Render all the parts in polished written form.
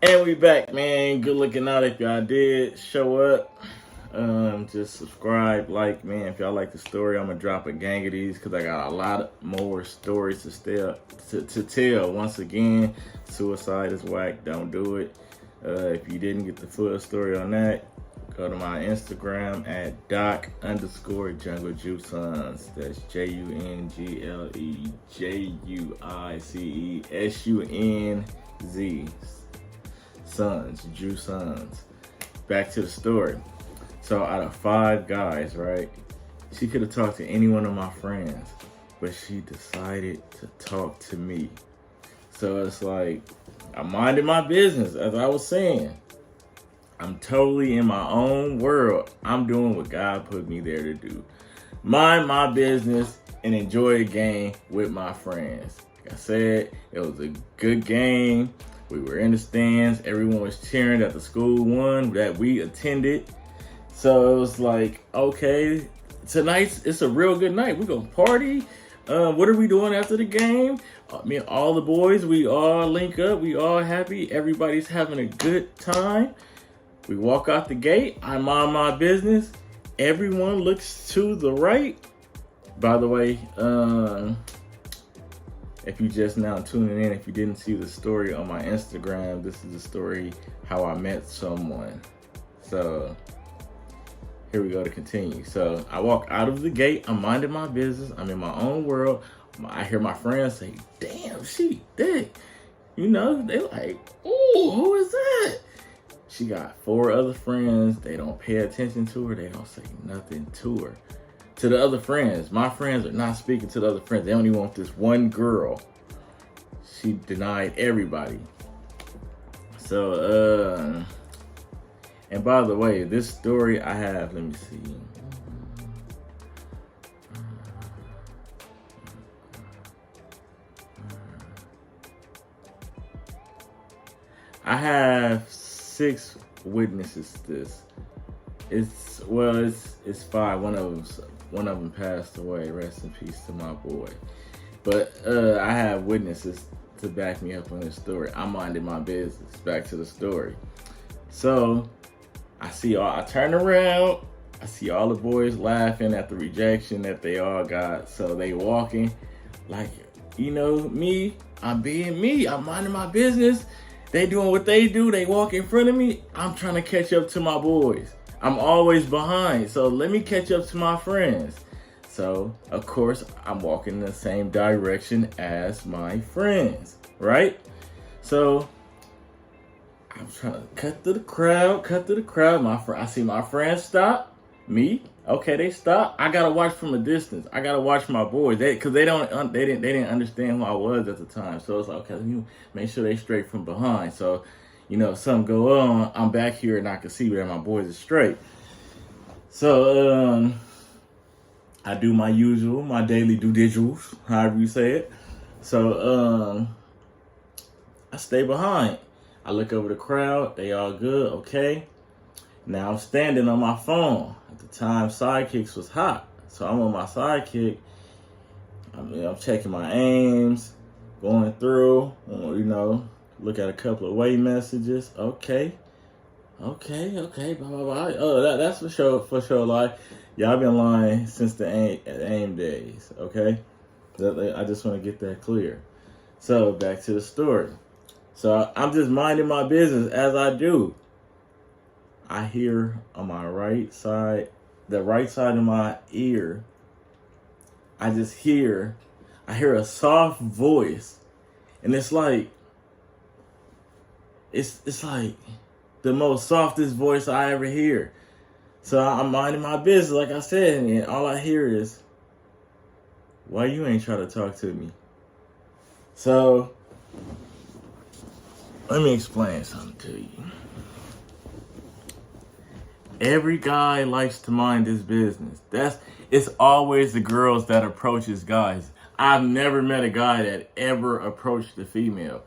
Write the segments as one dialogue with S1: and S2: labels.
S1: And we back, man. Good looking out if y'all did show up. Just subscribe, like, man. If y'all like the story, I'm gonna drop a gang of these because I got a lot more stories to tell. Once again, suicide is whack. Don't do it. If you didn't get the full story on that, go to my Instagram at doc_jungle juice sons. That's JUNGLEJUICESUNZ. Sons, Juice Sons. Back to the story. So out of 5 guys, right? She could have talked to any one of my friends, but she decided to talk to me. So it's like, I minded my business, as I was saying. I'm totally in my own world. I'm doing what God put me there to do. Mind my business and enjoy a game with my friends. Like I said, it was a good game. We were in the stands. Everyone was cheering that the school won that we attended. So it was like, okay, tonight it's a real good night. We're going to party. What are we doing after the game? Me and all the boys, we all link up. We all happy. Everybody's having a good time. We walk out the gate. I mind my business. Everyone looks to the right. By the way, if you just now tuning in, if you didn't see the story on my Instagram, this is the story how I met someone. So here we go to continue. So I walk out of the gate. I'm minding my business. I'm in my own world. I hear my friends say, damn, she thick. You know, they like, ooh, who is that? She got 4 other friends. They don't pay attention to her. They don't say nothing to her. To the other friends, my friends are not speaking to the other friends. They only want this one girl. She denied everybody. So, and by the way, this story I have, let me see. I have 6 witnesses to this. It's 5. One of them passed away. Rest in peace to my boy. But I have witnesses to back me up on this story. I minded my business. Back to the story. So I turn around. I see all the boys laughing at the rejection that they all got. So they walking like, you know, me. I'm being me. I'm minding my business. They doing what they do. They walk in front of me. I'm trying to catch up to my boys. I'm always behind, so let me catch up to my friends. So, of course, I'm walking in the same direction as my friends, right? So, I'm trying to cut through the crowd. I see my friends stop. Me, okay, they stop. I gotta watch from a distance. I gotta watch my boys, because they didn't understand who I was at the time. So it's like, okay, let me make sure they straight from behind. So, you know, if something go on, I'm back here and I can see that my boys are straight. So, I do my usual, my daily due diligence, however you say it. So, I stay behind. I look over the crowd. They all good, okay. Now I'm standing on my phone. At the time, Sidekicks was hot. So I'm on my Sidekick. I'm checking my aims, going through, you know, look at a couple of away messages. Okay, blah, blah, blah. Oh, that's for sure. Like, y'all been lying since the aim days, okay? I just want to get that clear. So, back to the story. So, I'm just minding my business as I do. I hear on my right side, the right side of my ear, I hear a soft voice. And it's like, it's like the most softest voice I ever hear. So I'm minding my business, like I said, and all I hear is, why you ain't trying to talk to me? So, let me explain something to you. Every guy likes to mind his business. It's always the girls that approaches guys. I've never met a guy that ever approached a female.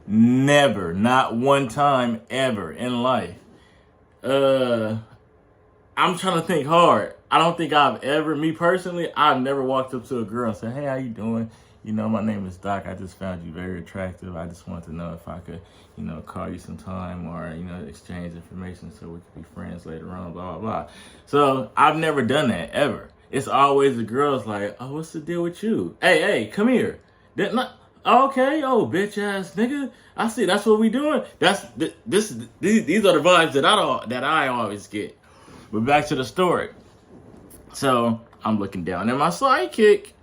S1: Never, not one time ever in life. I'm trying to think hard. I don't think me personally, I've never walked up to a girl and said, hey, how you doing? You know, my name is Doc. I just found you very attractive. I just wanted to know if I could, you know, call you sometime or, you know, exchange information so we could be friends later on, blah, blah, blah. So I've never done that, ever. It's always the girls like, oh, what's the deal with you? Hey, come here. Okay, oh, bitch ass nigga. I see, that's what we doing. These are the vibes that I always get. But back to the story. So I'm looking down at my sidekick,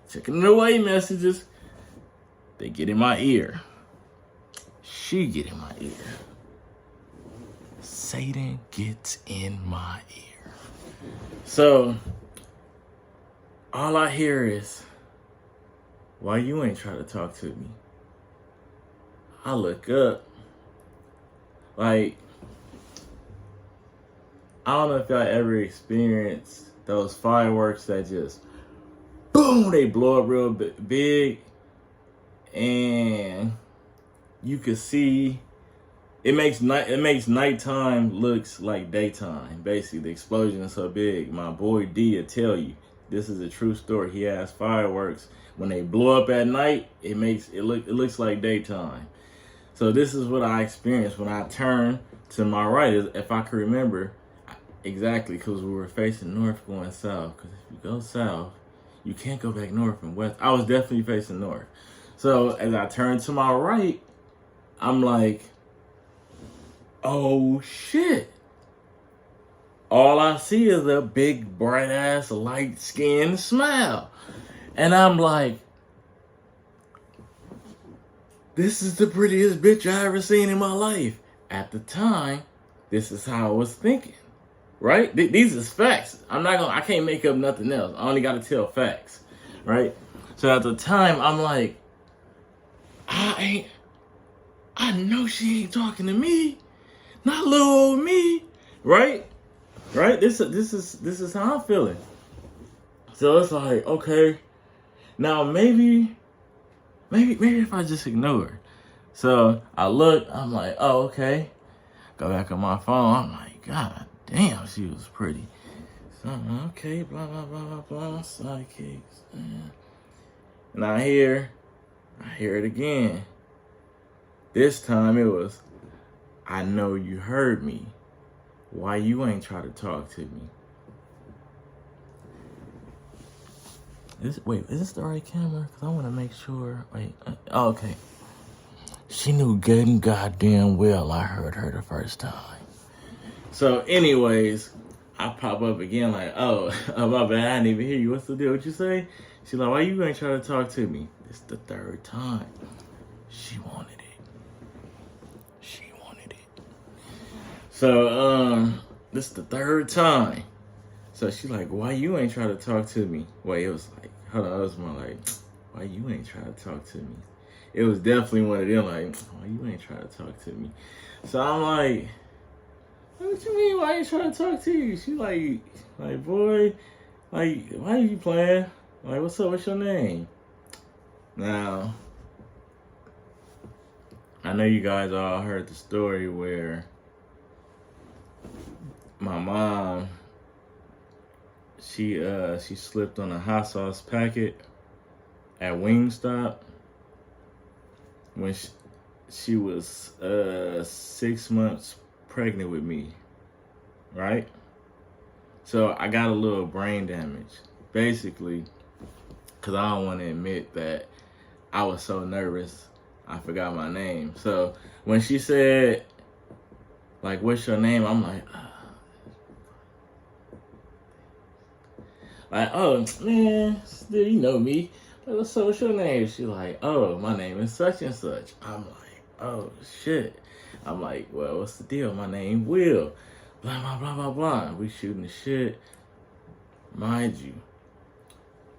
S1: checking the away messages. They get in my ear. She get in my ear. Satan gets in my ear. So all I hear is, why you ain't try to talk to me? I look up. Like, I don't know if y'all ever experienced those fireworks that just, boom, they blow up real big. And you can see, it makes nighttime looks like daytime. Basically, the explosion is so big. My boy D will tell you, this is a true story. He has fireworks. When they blow up at night, it looks like daytime. So this is what I experienced when I turned to my right, if I can remember exactly, because we were facing north going south. Because if you go south, you can't go back north and west. I was definitely facing north. So as I turned to my right, I'm like, oh shit. All I see is a big, bright ass, light skinned smile. And I'm like, this is the prettiest bitch I ever seen in my life. At the time, this is how I was thinking, right? These is facts. I can't make up nothing else. I only got to tell facts, right? So at the time, I'm like, I know she ain't talking to me. Not little old me, right? Right? This is how I'm feeling. So it's like, okay, now maybe if I just ignore her. So I look, I'm like, oh, okay. Go back on my phone. I'm like, God damn, she was pretty. So, okay, blah, blah, blah, blah, blah, sidekicks. And I hear it again. This time it was, I know you heard me. Why you ain't try to talk to me? Wait, is this the right camera? Because I want to make sure. Wait, okay. She knew good and goddamn well I heard her the first time. So anyways, I pop up again like, oh, my bad, I didn't even hear you. What's the deal? What you say? She's like, why you ain't try to talk to me? It's the third time. She wanted it. So, this is the third time. So she's like, why you ain't try to talk to me? Wait, it was like, hold on, it was more like, why you ain't try to talk to me? It was definitely one of them, like, why you ain't try to talk to me? So I'm like, what you mean, why I ain't trying to talk to you? She like, boy, like, why are you playing? Like, what's up, what's your name? Now, I know you guys all heard the story where my mom, she slipped on a hot sauce packet at Wingstop when she was 6 months pregnant with me, right? So I got a little brain damage, basically, because I don't want to admit that I was so nervous I forgot my name. So when she said, like, what's your name? I'm like, oh, man, still, you know me. Like, so what's your name? She like, oh, my name is such and such. I'm like, oh, shit. I'm like, well, what's the deal? My name Will. Blah, blah, blah, blah, blah. We shooting the shit. Mind you,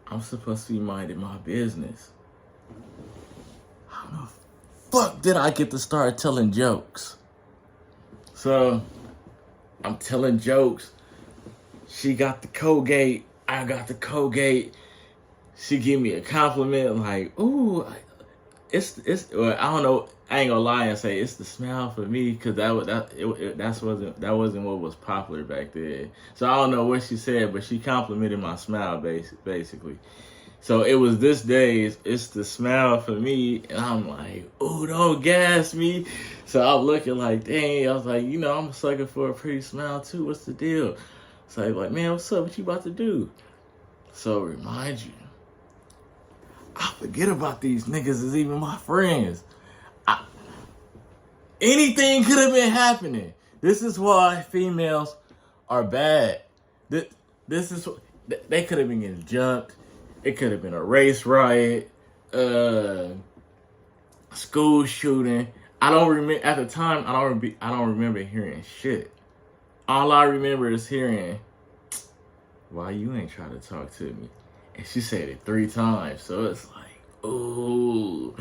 S1: I'm supposed to be minding my business. How the fuck did I get to start telling jokes? So, I'm telling jokes. She got the Colgate. I got the Colgate. She give me a compliment like, ooh, well, I don't know. I ain't gonna lie and say it's the smile for me, because that wasn't what was popular back then. So I don't know what she said, but she complimented my smile basically. So it was this day, it's the smile for me, and I'm like, oh, don't gas me. So I'm looking like, dang, I was like, I'm a sucker for a pretty smile too. What's the deal? So I'm like, man, what's up? What you about to do? So remind you, I forget about these niggas as even my friends. Anything could have been happening. This is why females are bad. This is, they could have been getting jumped. It could have been a race riot, school shooting. I don't remember at the time. I don't remember hearing shit. All I remember is hearing, "Why you ain't trying to talk to me?" And she said it 3 times. So it's like, ooh,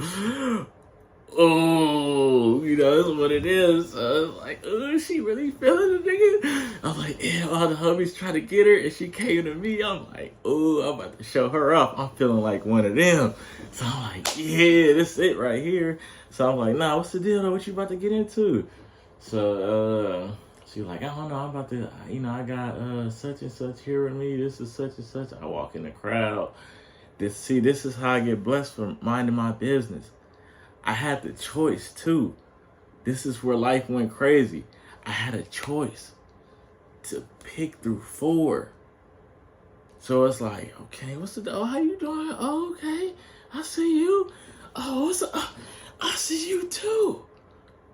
S1: oh, that's what it is. So I was like, oh, she really feeling the nigga? I'm like, yeah, all the homies trying to get her, and she came to me. I'm like, oh, I'm about to show her off. I'm feeling like one of them. So I'm like, yeah, this is it right here. So I'm like, nah, what's the deal though? What you about to get into? So she's like, I don't know, I'm about to, I got such and such here with me. This is such and such. I walk in the crowd. This is how I get blessed for minding my business. I had the choice too. This is where life went crazy. I had a choice to pick through 4. So it's like, okay, how you doing? Oh, okay, I see you. Oh, I see you too.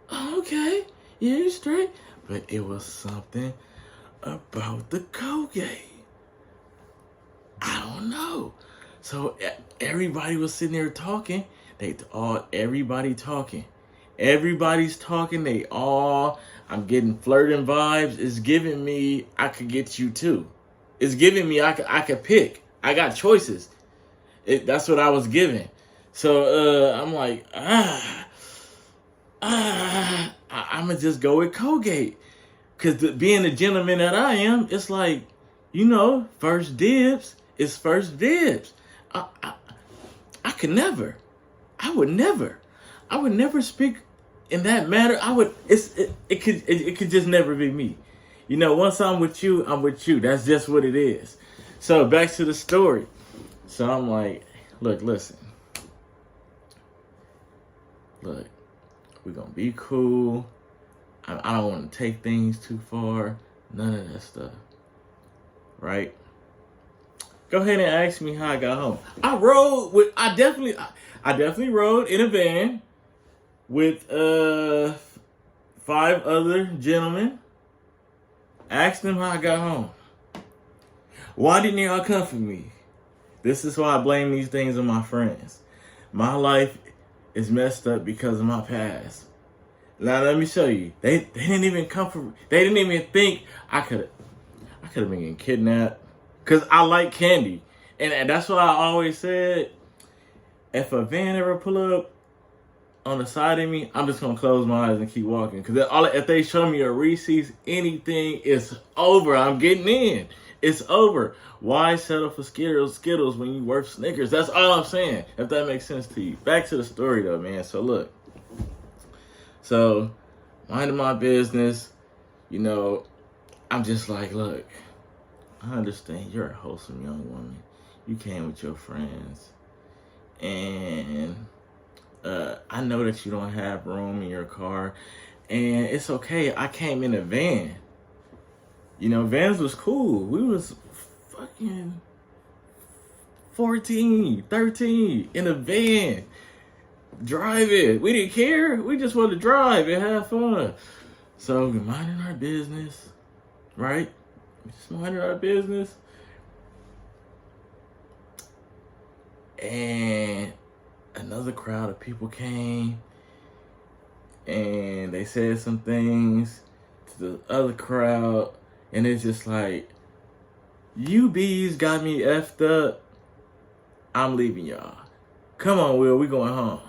S1: Oh, okay, yeah, you straight. But it was something about the Colgate. I don't know. So everybody was sitting there talking. Everybody talking. Everybody's talking. I'm getting flirting vibes. It's giving me, I could get you too. It's giving me, I could pick. I got choices. That's what I was given. So I'm like, I'm going to just go with Colgate. Because being the gentleman that I am, it's like, first dibs is first dibs. I would never speak in that matter. It could just never be me. Once I'm with you, I'm with you. That's just what it is. So back to the story. So I'm like, look, listen. Look, we're going to be cool. I don't want to take things too far. None of that stuff. Right? Go ahead and ask me how I got home. I definitely rode in a van with 5 other gentlemen. Asked them how I got home. Why didn't y'all come for me? This is why I blame these things on my friends. My life is messed up because of my past. Now let me show you. They didn't even come for me. They didn't even think I could have been getting kidnapped. Because I like candy. And that's what I always said. If a van ever pull up on the side of me, I'm just going to close my eyes and keep walking. Because if they show me a Reese's, anything, it's over. I'm getting in. It's over. Why settle for Skittles when you worth Snickers? That's all I'm saying. If that makes sense to you. Back to the story though, man. So look. So, minding my business, I'm just like, look. I understand you're a wholesome young woman. You came with your friends. And I know that you don't have room in your car. And it's okay. I came in a van. Vans was cool. We was fucking 14, 13 in a van. Driving. We didn't care. We just wanted to drive and have fun. So, we're minding our business. Right? Just minding our business. And another crowd of people came. And they said some things to the other crowd. And it's just like, you bees got me effed up. I'm leaving y'all. Come on, Will. We going home.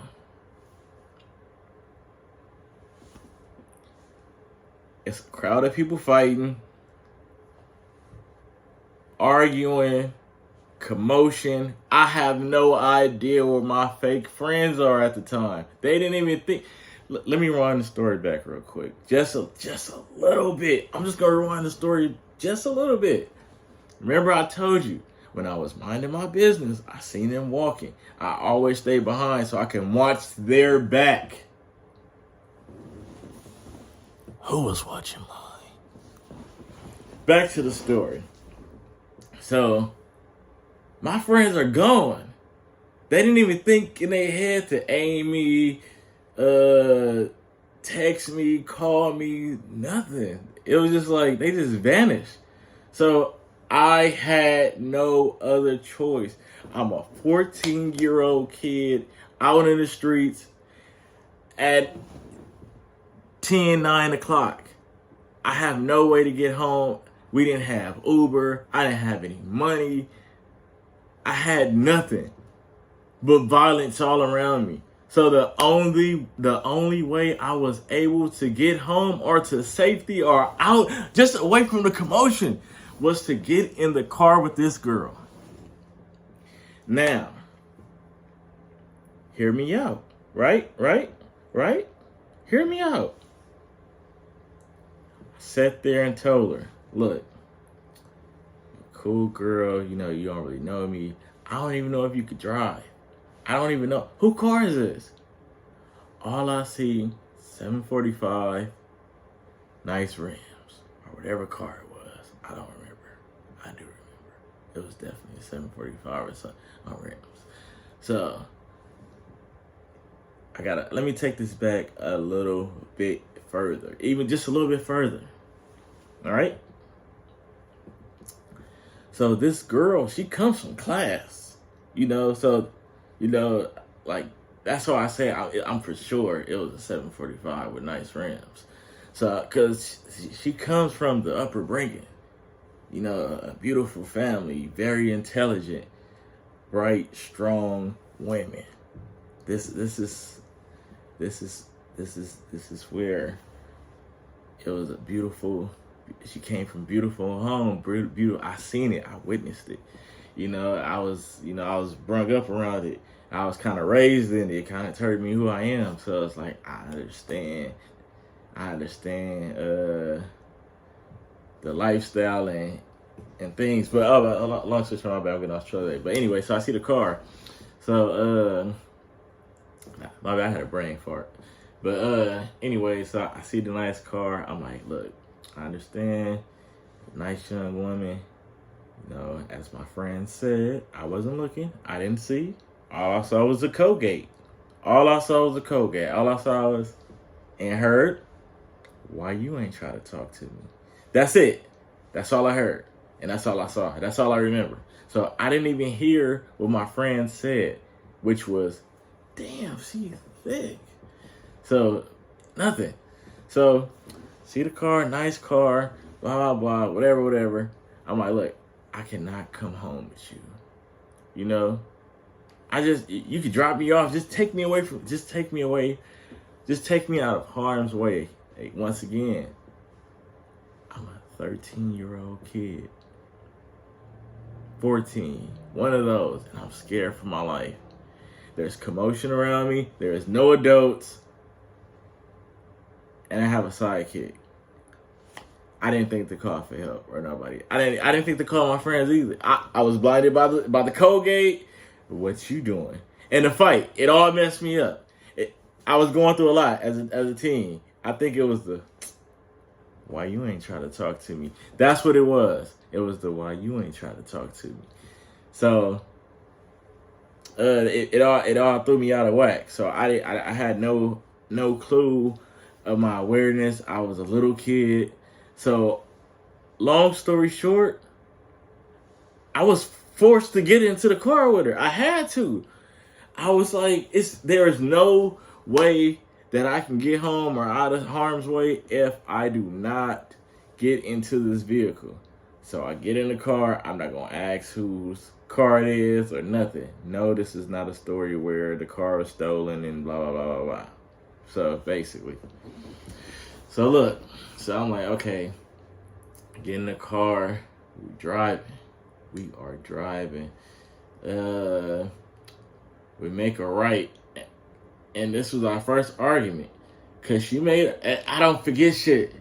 S1: It's a crowd of people fighting. Arguing, commotion. I have no idea where my fake friends are at the time. They didn't even think. Let me rewind the story back real quick. Just a little bit. I'm just going to rewind the story just a little bit. Remember I told you, When I was minding my business, I seen them walking. I always stay behind so I can watch their back. Who was watching mine? Back to the story. So, my friends are gone. They didn't even think in their head to aim me, text me, call me, nothing. It was just like, they just vanished. So, I had no other choice. I'm a 14-year-old kid out in the streets at 9 o'clock. I have no way to get home. We didn't have Uber. I didn't have any money. I had nothing but violence all around me. So the only way I was able to get home or to safety or out, just away from the commotion, was to get in the car with this girl. Now, hear me out. Right? Hear me out. I sat there and told her, look, cool girl, you don't really know me. I don't even know if you could drive. I don't even know. Who car is this? All I see, 745, nice rims, or whatever car it was. I don't remember. I do remember. It was definitely a 745 or something on rims. So, let me take this back a little bit further. Even just a little bit further. All right? So this girl, she comes from class, like, that's why I say I'm for sure it was a 745 with nice rims. So, because she comes from the upper Brigham, a beautiful family, very intelligent, bright, strong women. This is where it was a beautiful. She came from beautiful home, beautiful. I seen it, I witnessed it. I was brung up around it. I was kind of raised in it. It kind of turned me who I am. So it's like I understand the lifestyle and things. But long story short, my bad, I'm getting off track. But anyway, so I see the car. So my bad, I had a brain fart. But anyway, so I see the nice car. I'm like, look, I understand. Nice young woman. As my friend said, I wasn't looking. I didn't see. All I saw was a Colgate. All I saw was and heard, why you ain't try to talk to me? That's it. That's all I heard. And that's all I saw. That's all I remember. So I didn't even hear what my friend said, which was, damn, she's thick. So, nothing. So, see the car, nice car, blah, blah, blah, whatever. I'm like, look, I cannot come home with you. You could drop me off. Just take me away. Just take me out of harm's way. Hey, once again, I'm a 13-year-old kid. 14, one of those, and I'm scared for my life. There's commotion around me. There is no adults. And I have a sidekick. I didn't think to call for help or nobody. I didn't think to call my friends either. I was blinded by the Colgate. What you doing? And the fight, it all messed me up. I was going through a lot as a teen. I think it was the why you ain't try to talk to me. That's what it was. It was the why you ain't try to talk to me. So it all threw me out of whack. So I had no clue of my awareness. I was a little kid. So long story short, I was forced to get into the car with her. I had to. I was like, there is no way that I can get home or out of harm's way if I do not get into this vehicle. So I get in the car. I'm not going to ask whose car it is or nothing. No, this is not a story where the car was stolen and blah, blah, blah, blah, blah. So basically. So look. So I'm like, okay. Get in the car. We are driving. We make a right. And this was our first argument. Because she made, I don't forget shit.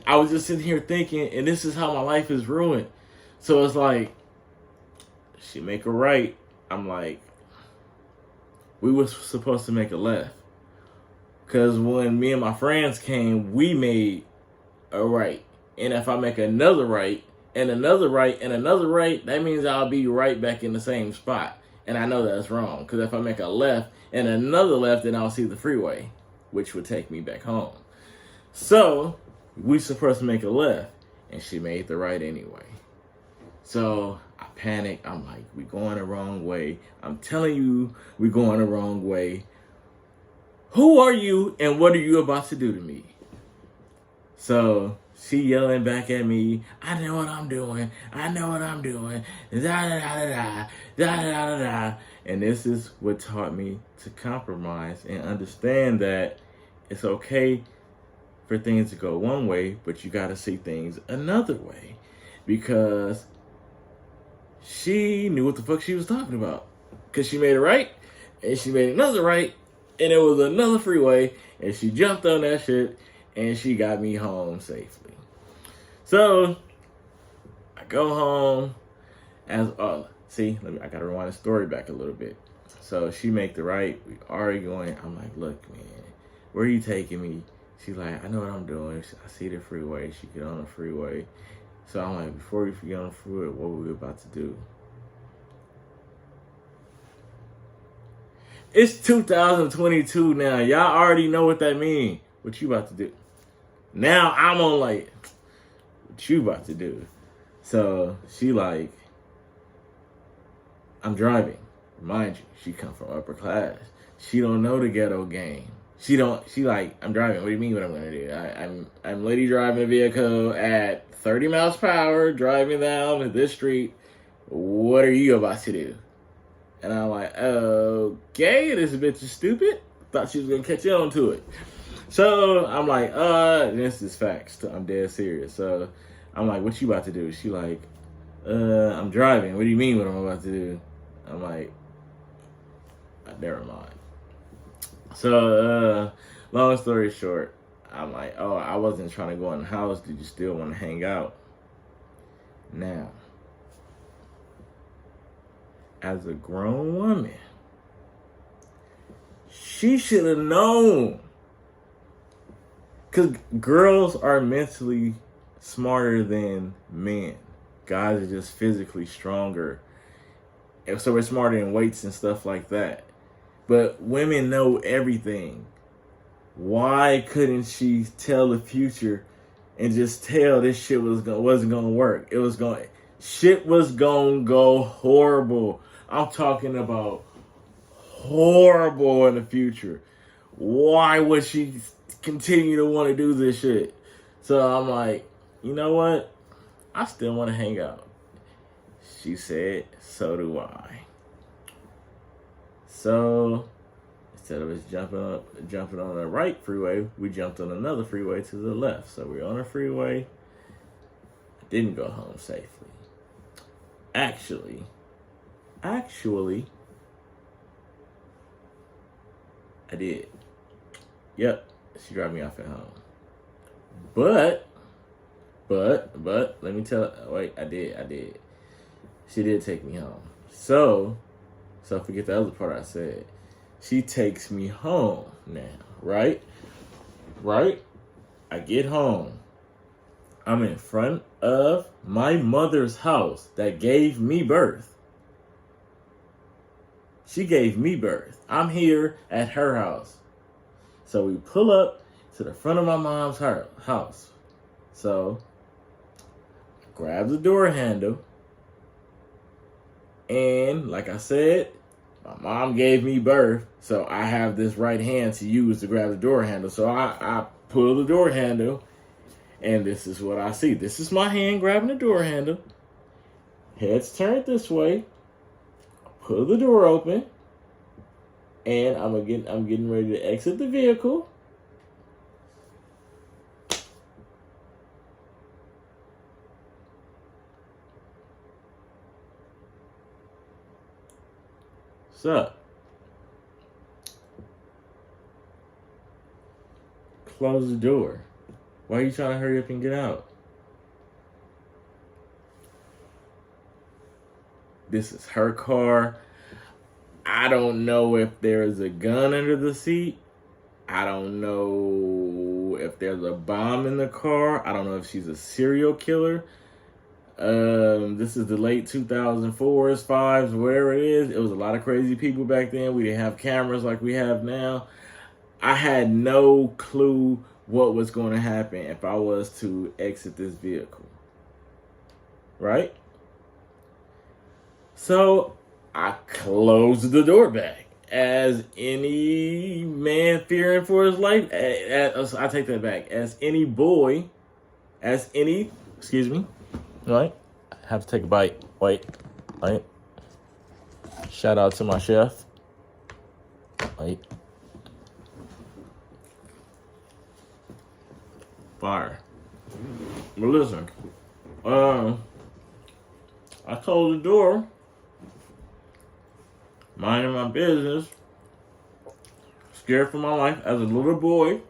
S1: I was just sitting here thinking, and this is how my life is ruined. So it's like, she make a right. I'm like, we was supposed to make a left. Because when me and my friends came, we made a right. And if I make another right, and another right, and another right, that means I'll be right back in the same spot. And I know that's wrong. Because if I make a left and another left, then I'll see the freeway, which would take me back home. So, we supposed to make a left. And she made the right anyway. So, I panicked. I'm like, we going the wrong way. I'm telling you, we going the wrong way. Who are you and what are you about to do to me? So she yelling back at me, I know what I'm doing. I know what I'm doing. Da da da da da da da da da. And this is what taught me to compromise and understand that it's okay for things to go one way, but you got to see things another way. Because she knew what the fuck she was talking about. Because she made a right, and she made another right, and it was another freeway, and she jumped on that shit, and she got me home safely. So, I go home, I gotta rewind the story back a little bit. So, she make the right, we arguing, I'm like, look, man, where are you taking me? She's like, I know what I'm doing, I see the freeway, she get on the freeway. So, I'm like, before we get on the freeway, what were we about to do? It's 2022 now. Y'all already know what that means. What you about to do? Now I'm on like, what you about to do? So she like, I'm driving. Mind you, she come from upper class. She don't know the ghetto game. She like, I'm driving. What do you mean what I'm gonna do? I'm lady driving a vehicle at 30 miles per hour, driving down this street. What are you about to do? And I'm like, okay, this bitch is stupid. Thought she was gonna catch on to it. So I'm like, this is facts. I'm dead serious. So I'm like, what you about to do? She like, I'm driving. What do you mean what I'm about to do? I'm like, never mind. So, long story short, I'm like, oh, I wasn't trying to go in the house. Did you still want to hang out? Now, as a grown woman, she should have known. Because girls are mentally smarter than men. Guys are just physically stronger. And so we're smarter in weights and stuff like that. But women know everything. Why couldn't she tell the future and just tell this shit wasn't gonna work? Shit was gonna go horrible. I'm talking about horrible in the future. Why would she continue to want to do this shit? So I'm like, you know what? I still want to hang out. She said, so do I. So instead of us jumping on the right freeway, we jumped on another freeway to the left. So we're on a freeway. Didn't go home safely. Actually, I did. Yep, she dropped me off at home. But, let me tell her, wait, I did. She did take me home. So forget the other part I said. She takes me home now, right? I get home. I'm in front of my mother's house that gave me birth. She gave me birth. I'm here at her house. So we pull up to the front of my mom's house. So I grab the door handle. And like I said, my mom gave me birth. So I have this right hand to use to grab the door handle. So I pull the door handle. And this is what I see. This is my hand grabbing the door handle. Head's turned this way. Pull the door open. And I'm getting ready to exit the vehicle. So, close the door. Why are you trying to hurry up and get out? This is her car. I don't know if there's a gun under the seat. I don't know if there's a bomb in the car. I don't know if she's a serial killer. This is the late 2004s, 5s, whatever it is. It was a lot of crazy people back then. We didn't have cameras like we have now. I had no clue what was going to happen if I was to exit this vehicle. Right? So I closed the door back. As any man fearing for his life, I take that back. As any boy, excuse me, right? I have to take a bite. Wait. Shout out to my chef. Wait. Fire. But listen, I closed the door, minding my business, scared for my life as a little boy.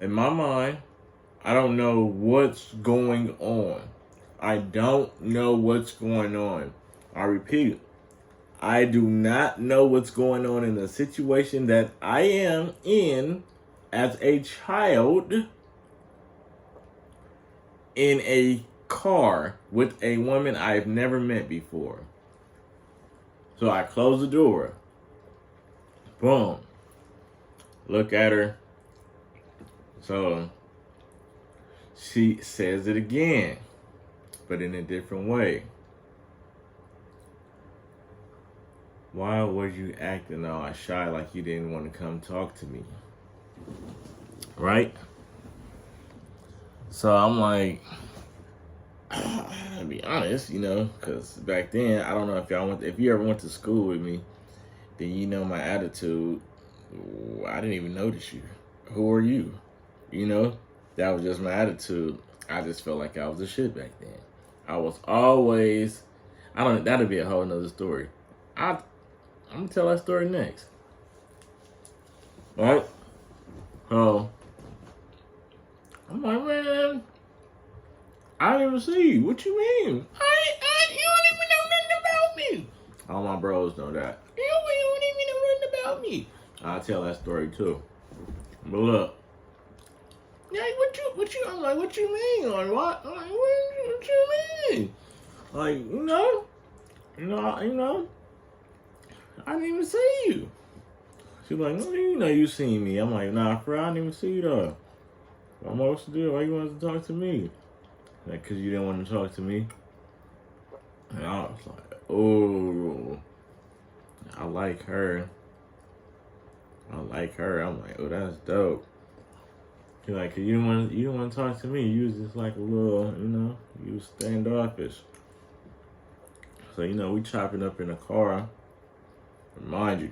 S1: In my mind, I don't know what's going on. I don't know what's going on. I repeat, I do not know what's going on in the situation that I am in as a child in a car with a woman I've never met before. So I close the door. Boom. Look at her. So she says it again, but in a different way. Why was you acting all shy like you didn't want to come talk to me? Right? So I'm like, to be honest, because back then, I don't know if you ever went to school with me, then you know my attitude. I didn't even notice you. Who are you? That was just my attitude. I just felt like I was a shit back then. I was always, that'll be a whole nother story. I'm gonna tell that story next. Right? So, I'm like, man, I didn't even see you. What you mean? You don't even know nothing about me. All my bros know that. You don't even know nothing about me. I'll tell that story too. But look. Yeah, I'm like, what you mean? Like, what? I'm like, what you mean? Like, I didn't even see you. She's like, no, you seen me. I'm like, nah, bro, I didn't even see you though. What am I supposed to do? Why you wanted to talk to me? Like, cause you didn't want to talk to me. And I was like, oh, I like her. I'm like, oh, that's dope. She's like, cause you didn't want to talk to me. You was just like a little, you was standoffish. So, we chopping up in the car. Mind you,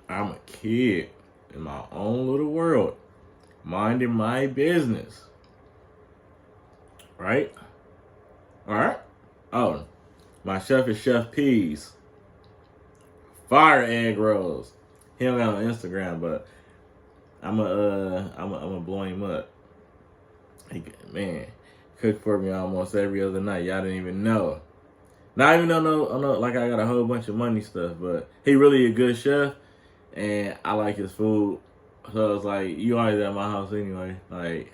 S1: I'm a kid in my own little world, minding my business. Right? Alright? Oh, my chef is Chef Peas. Fire egg rolls. He don't got on Instagram, but I'm a blow him up. He, man, cooked for me almost every other night. Y'all didn't even know. Not even know, like I got a whole bunch of money stuff, but he really a good chef, and I like his food. So it's like, you always at my house anyway. Like,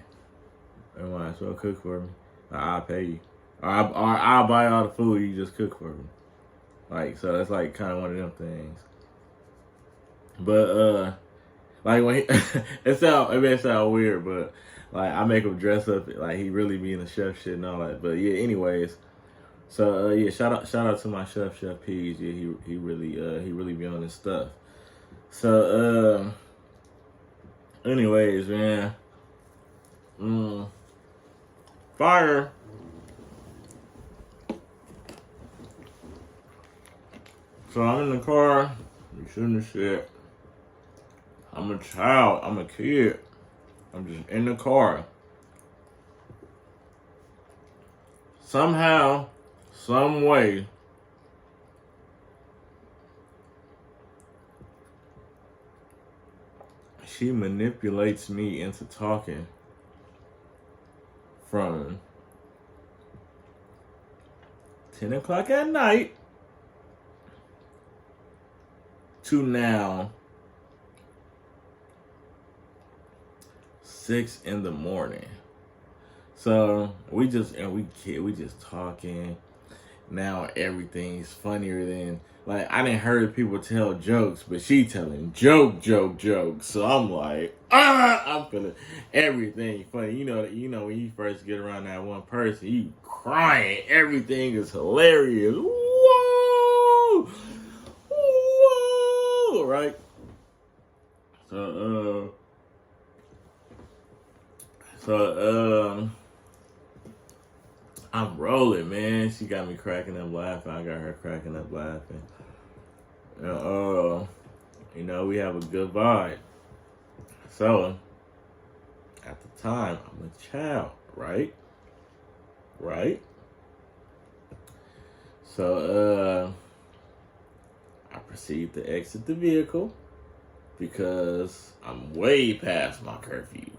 S1: you might as well cook for me. I'll pay you. Or I'll buy all the food, you just cook for me. Like, so that's like kind of one of them things. But, like when it may sound weird, but like I make him dress up like he really be in the chef shit and all that. But yeah, anyways. So yeah, shout out to my chef Peas. Yeah, he really be on his stuff. So anyways, man. Fire. So I'm in the car, I'm shooting the shit. I'm a child, I'm a kid. I'm just in the car. Somehow, some way, she manipulates me into talking from 10 o'clock at night to now 6 in the morning. So we just talking. Now everything's funnier than, like, I didn't heard people tell jokes, but she telling jokes. So I'm like, I'm feeling everything funny. You know when you first get around that one person, you crying. Everything is hilarious. Whoa, whoa, right? So I'm rolling, man. She got me cracking up laughing. I got her cracking up laughing. We have a good vibe. So, at the time, I'm a child, right? So, I proceed to exit the vehicle because I'm way past my curfew.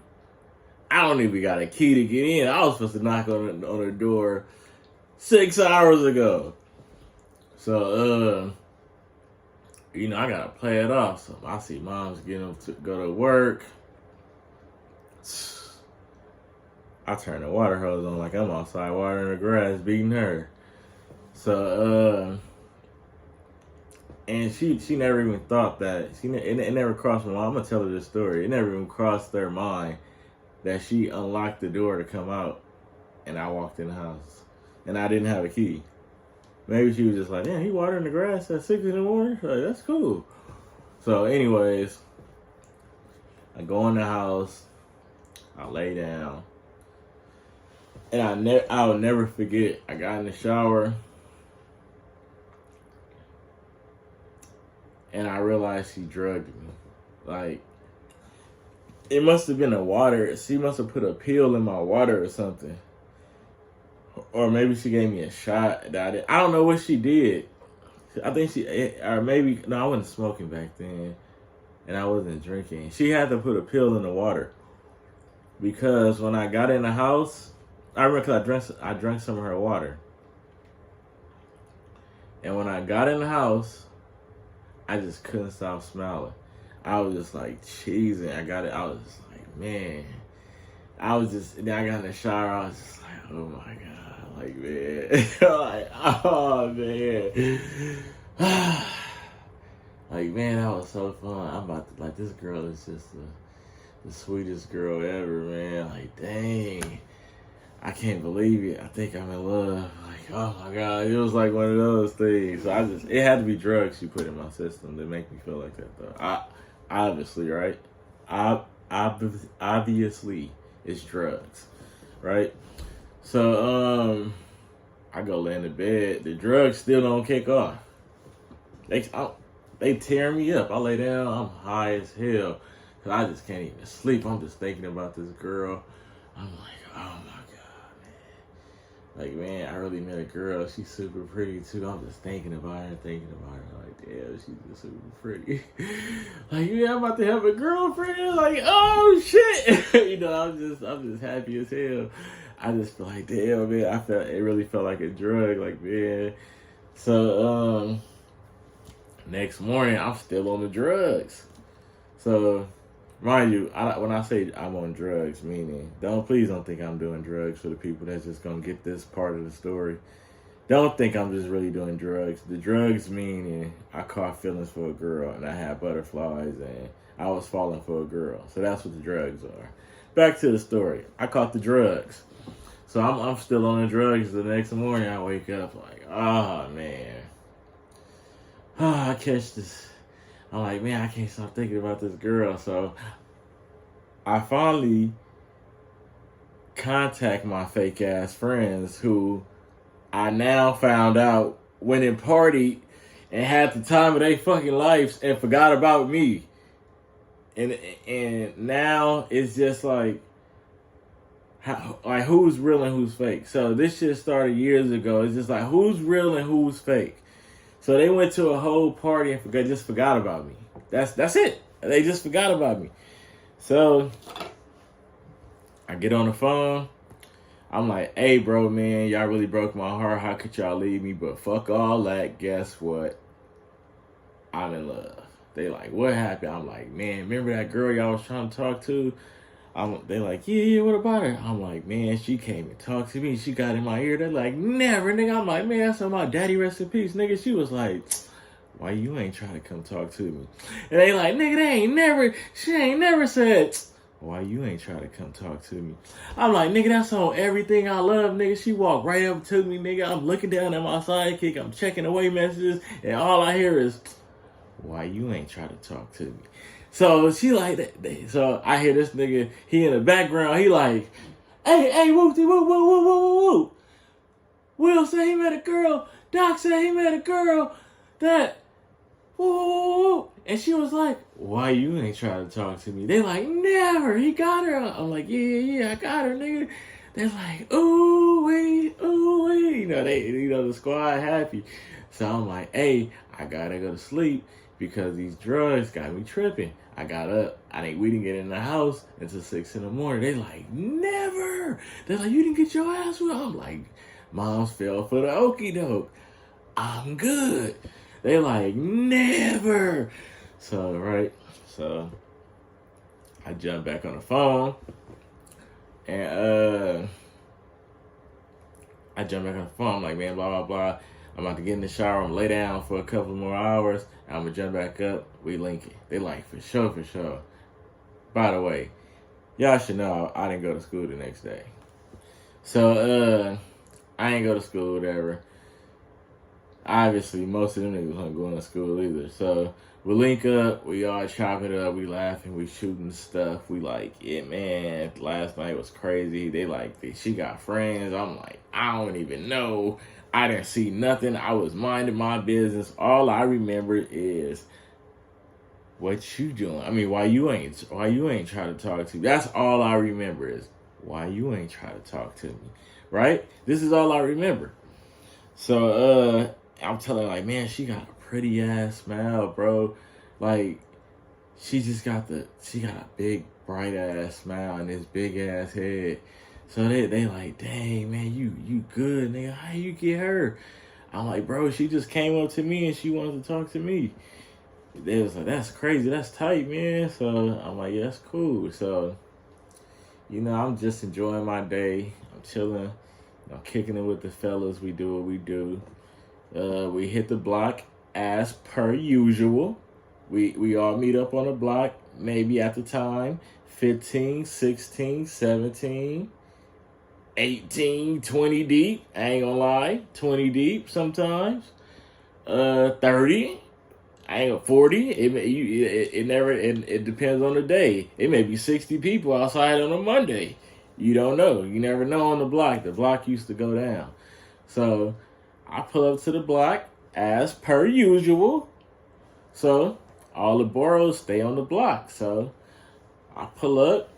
S1: I don't even got a key to get in. I was supposed to knock on the door 6 hours ago. So, I gotta play it off. So I see mom's getting up to go to work. I turn the water hose on like I'm outside watering the grass, beating her. So, and she never even thought that. It never crossed my mind. I'm gonna tell her this story. It never even crossed their mind that she unlocked the door to come out, and I walked in the house, and I didn't have a key. Maybe she was just like, "Damn, he watering the grass at 6 in the morning? Like, that's cool." So, anyways, I go in the house, I lay down, and I'll never forget. I got in the shower, and I realized she drugged me. Like, it must have been a water. She must have put a pill in my water or something. Or maybe she gave me a shot that I don't know what she did. I think I wasn't smoking back then. And I wasn't drinking. She had to put a pill in the water. Because when I got in the house, I remember I drank some of her water. And when I got in the house, I just couldn't stop smiling. I was just like cheesing. I was just like, man. Then I got in the shower. I was just like, oh my God. Like, man. Like, oh man. Like, man, that was so fun. I'm about to, like, this girl is just the sweetest girl ever, man. Like, dang. I can't believe it. I think I'm in love. Like, oh my God. It was like one of those things. So it had to be drugs she put in my system to make me feel like that, though. Obviously, right? Obviously, it's drugs, right? So, I go lay in the bed. The drugs still don't kick off. They tear me up. I lay down. I'm high as hell because I just can't even sleep. I'm just thinking about this girl. I'm like, oh my God, man. Like, man, I really met a girl. She's super pretty too. I'm just thinking about her. Like, damn, she's just super pretty. Like, yeah, I'm about to have a girlfriend. Like, oh shit. I'm just happy as hell. I just feel like, damn, man. It really felt like a drug. Like, man. So, next morning, I'm still on the drugs. So, mind you, when I say I'm on drugs, meaning, please don't think I'm doing drugs for the people that's just going to get this part of the story. Don't think I'm just really doing drugs. The drugs meaning I caught feelings for a girl and I had butterflies and I was falling for a girl. So that's what the drugs are. Back to the story. I caught the drugs. So I'm still on the drugs. The next morning I wake up like, oh man. I catch this. I'm like, man, I can't stop thinking about this girl. So I finally contact my fake ass friends who I now found out went and partied and had the time of their fucking lives and forgot about me. And now it's just like who's real and who's fake. So this shit started years ago. It's just like who's real and who's fake. So they went to a whole party and just forgot about me. That's it. They just forgot about me. So I get on the phone. I'm like, hey, bro, man, y'all really broke my heart. How could y'all leave me? But fuck all that. Guess what? I'm in love. They like, what happened? I'm like, man, remember that girl y'all was trying to talk to? They like, yeah, what about her? I'm like, man, she came and talked to me. She got in my ear. They're like, never, nigga. I'm like, man, that's on my daddy, rest in peace, nigga. She was like, why you ain't trying to come talk to me? And they like, nigga, she ain't never said, why you ain't trying to come talk to me? I'm like, nigga, that's on everything I love, nigga. She walked right up to me, nigga. I'm looking down at my sidekick. I'm checking away messages. And all I hear is, why you ain't trying to talk to me? So she like that. So I hear this nigga, he in the background, he like, hey, whoopty, whoop, whoop, whoop, whoop, whoop. Will said he met a girl. Doc said he met a girl that, whoop. And she was like, why you ain't trying to talk to me? They like, never, he got her. I'm like, yeah, I got her, nigga. They're like, ooh, wee. The squad happy. So I'm like, hey, I gotta go to sleep because these drugs got me tripping. I got up. We didn't get in the house until 6 a.m. They like, never. They're like, you didn't get your ass with. I'm like, moms fell for the okie doke. I'm good. They like, never. So I jumped back on the phone and I'm like, man, blah, blah, blah. I'm about to get in the shower. I'm gonna lay down for a couple more hours. I'm gonna jump back up. We link it. They like, for sure. By the way, y'all should know I didn't go to school the next day. So, I ain't go to school, whatever. Obviously, most of them niggas weren't going to school either. So, we link up. We all chop it up. We laughing. We shooting stuff. We like, yeah, man, last night was crazy. They like, she got friends. I'm like, I don't even know. I didn't see nothing. I was minding my business. All I remember is, what you doing? I mean, why you ain't trying to talk to me? That's all I remember is, why you ain't trying to talk to me? Right? This is all I remember. So, I'm telling her, like, man, she got a pretty ass smile, bro. Like, she got a big, bright ass smile and this big ass head. So they like, dang, man, you good, nigga. How you get her? I'm like, bro, she just came up to me and she wanted to talk to me. They was like, that's crazy. That's tight, man. So I'm like, yeah, that's cool. So, I'm just enjoying my day. I'm chilling. I'm kicking it with the fellas. We do what we do. We hit the block as per usual. We all meet up on the block, maybe at the time, 15, 16, 17, 18, 20 deep. I ain't gonna lie, 20 deep sometimes. 30. I ain't gonna 40. It depends on the day. It may be 60 people outside on a Monday. You don't know. You never know on the block. The block used to go down. So I pull up to the block as per usual. So all the boroughs stay on the block. So I pull up.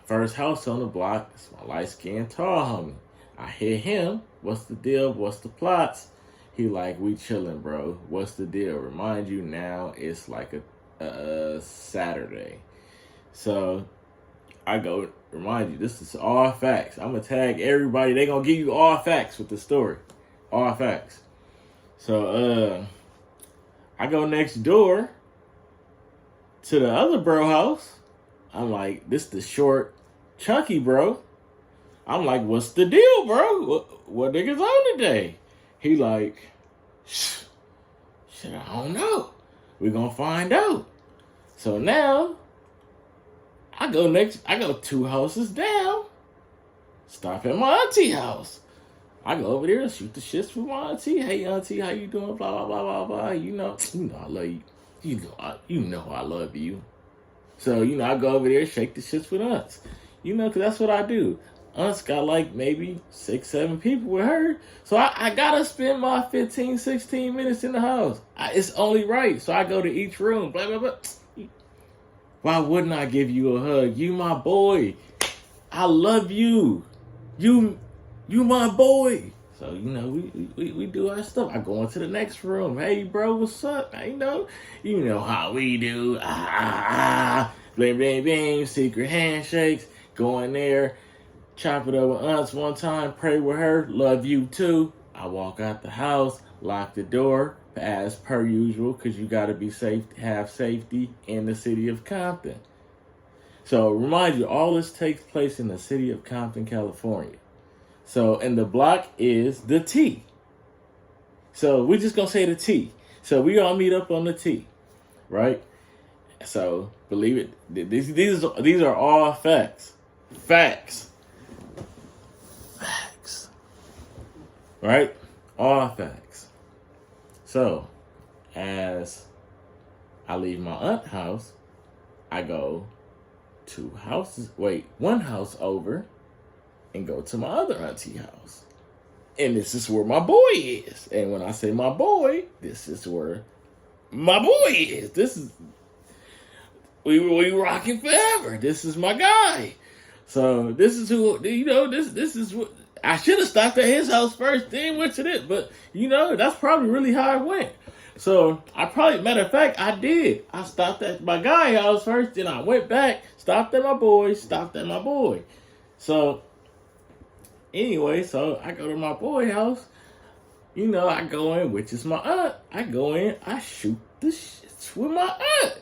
S1: First house on the block. It's my light-skinned tall homie. I hit him. What's the deal? What's the plots? He like, we chilling, bro. What's the deal? Remind you now it's like a Saturday. So I go, remind you, this is all facts. I'm going to tag everybody. They going to give you all facts with the story. All facts. So I go next door to the other bro house. I'm like, this the short, chunky bro. I'm like, what's the deal, bro? What niggas on today? He like, shit, I don't know. We're going to find out. So now, I go 2 houses down, stop at my auntie house. I go over there and shoot the shits with my auntie. Hey, auntie, how you doing? Blah, blah, blah, blah, blah. You know I love you. You know I love you. So, I go over there, shake the shits with aunts. Because that's what I do. Aunts got like maybe 6, 7 people with her. So I gotta spend my 15, 16 minutes in the house. It's only right. So I go to each room, blah, blah, blah. Why wouldn't I give you a hug? You my boy. I love you. You my boy. So, we do our stuff. I go into the next room. Hey, bro, what's up? You know how we do. Bling, bling, bling, secret handshakes. Go in there. chop it up with aunts one time, pray with her, love you too. I walk out the house, lock the door, as per usual, because you got to be safe, have safety in the city of Compton. So remind you, all this takes place in the city of Compton, California. So, and the block is the T. So we're just going to say the T. So we all meet up on the T, right? So believe it, these are all facts. Facts. Right? All facts. So, as I leave my aunt's house, I go one house over and go to my other auntie house. And this is where my boy is. And when I say my boy, this is where my boy is. We rocking forever. This is my guy. So this is who, this is what, I should have stopped at his house first, then went to this. But, that's probably really how it went. So matter of fact, I did. I stopped at my guy house first, then I went back, stopped at my boy. So anyway, so I go to my boy house. I go in, which is my aunt. I go in, I shoot the shits with my aunt.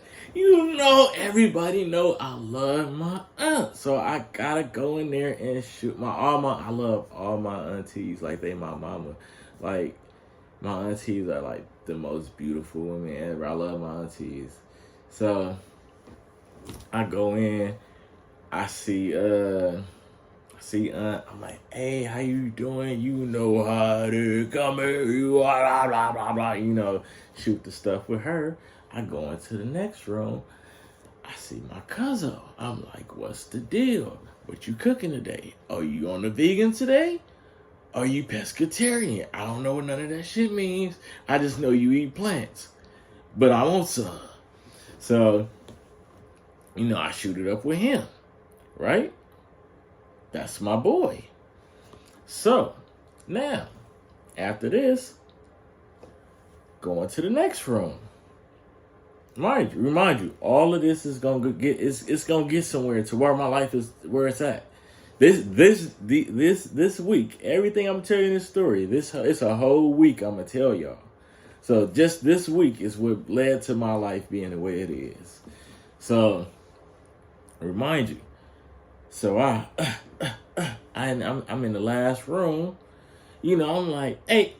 S1: Everybody know I love my aunt. So I gotta go in there and shoot I love all my aunties like they my mama. Like, my aunties are like the most beautiful women ever. I love my aunties. So I go in, I see aunt. I'm like, hey, how you doing? You know how to come here. You blah, blah, blah, blah. Shoot the stuff with her. I go into the next room. I see my cousin. I'm like, what's the deal? What you cooking today? Are you on the vegan today? Are you pescatarian? I don't know what none of that shit means. I just know you eat plants. But I want some. So, I shoot it up with him. Right? That's my boy. So, now, after this, going to the next room. Remind you, all of this is gonna it's gonna get somewhere to where my life is where it's at. This week, everything I'm telling you in this story, it's a whole week I'm gonna tell y'all. So just this week is what led to my life being the way it is. So remind you. So I'm in the last room. I'm like, hey,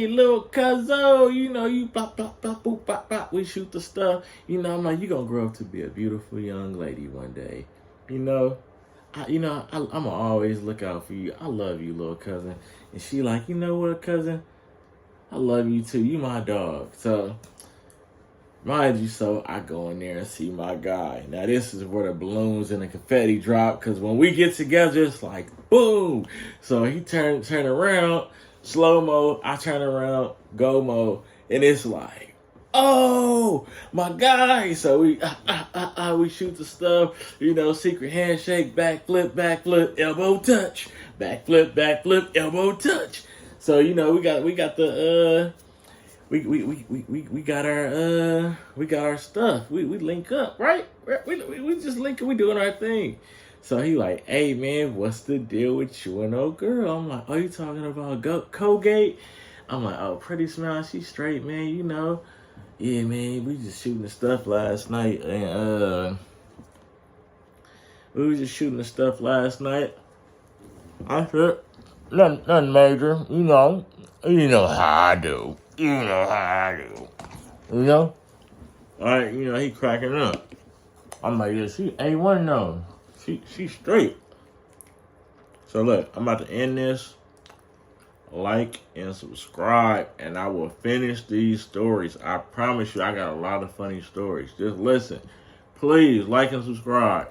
S1: little cuzzo, you bop, bop, bop, boop, bop, bop. We shoot the stuff. I'm like, you gonna grow up to be a beautiful young lady one day. I'm gonna always look out for you. I love you, little cousin. And she like, you know what, cousin? I love you too. You my dog. So, mind you, so I go in there and see my guy. Now, this is where the balloons and the confetti drop, because when we get together, it's like, boom. So he turn around, slow-mo, I turn around, go-mo, and it's like, oh, my guy. So we shoot the stuff, secret handshake, backflip, elbow touch, backflip, elbow touch. So, we got the, we got our stuff. We link up, right? We just linking, we doing our thing. So he like, hey man, what's the deal with you and old girl? I'm like, oh, you talking about Colgate? I'm like, oh, Pretty Smile, she's straight, man, Yeah, man, we just shooting the stuff last night, and we was just shooting the stuff last night. I said, nothing major, you know how I do. All right, he cracking up. I'm like, yeah, she A1 though. She straight. So look, I'm about to end this. Like and subscribe, and I will finish these stories. I promise you, I got a lot of funny stories. Just listen. Please like and subscribe.